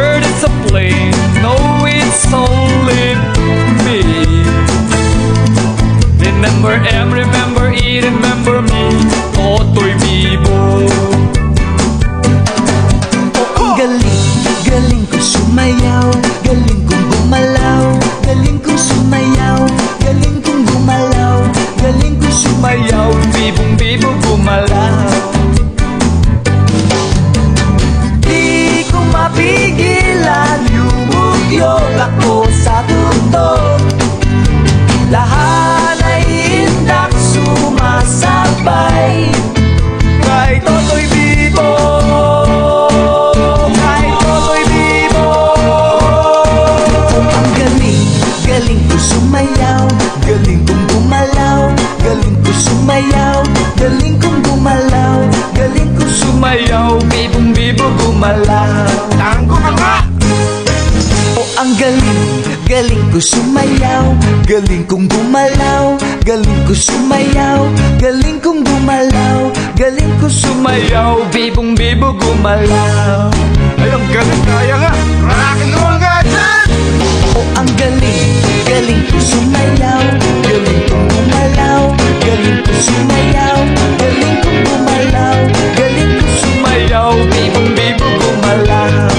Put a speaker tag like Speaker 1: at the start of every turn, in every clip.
Speaker 1: heard it's a plane. No, it's only me. Remember M, remember E, remember me. Toto'y Bibo.
Speaker 2: Ang galing, galing kong sumayaw, galing kong gumalaw, galing kong sumayaw, galing kong gumalaw, galing kong sumayaw,
Speaker 1: Bibong bibo gumalaw.
Speaker 2: di ko mapigilan, yumugyog ako sa tugtog. Lahat ay indak sumasabay, kay Toto'y Bibo, kay Toto'y Bibo. Ang galing, galing ko sumayaw, galing kong gumalaw, galing ko sumayaw, galing kong gumalaw, galing ko
Speaker 1: Sumayaw, bibong bibo gumalaw.
Speaker 3: Tango ka nga!
Speaker 2: ang galing, galing ko sumayaw, galing kong gumalaw, galing ko sumayaw, galing kong gumalaw, galing ko
Speaker 1: Sumayaw, bibong bibo gumalaw.
Speaker 3: Ay, ang galing, kaya nga! Rock and roll nga dyan!
Speaker 2: ang galing, galing ko sumayaw, galing kong gumalaw, galing ko sumayaw, galing kong gumalaw, galing ko
Speaker 1: Sumayaw, bibong bibo gumalaw.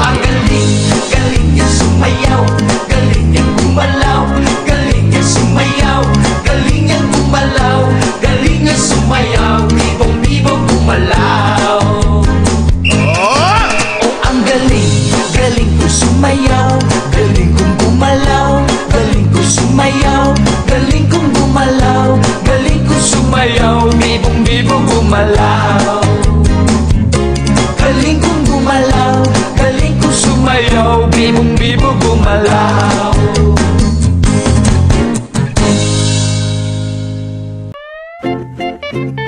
Speaker 2: ang galing, galing niya sumayaw, galing niya gumalaw, galing niya sumayaw, galing niya gumalaw, galing niya sumayaw, bibong-bibong gumalaw.
Speaker 3: Oh!
Speaker 2: ang galing, galing ko sumayaw, galing kong gumalaw, galing ko sumayaw, galing kong gumalaw, galing ko
Speaker 1: Sumayaw, bibong bibo gumalaw.
Speaker 2: galing kong gumalaw, galing ko
Speaker 1: Sumayaw, bibong bibo gumalaw.
Speaker 2: sumayaw.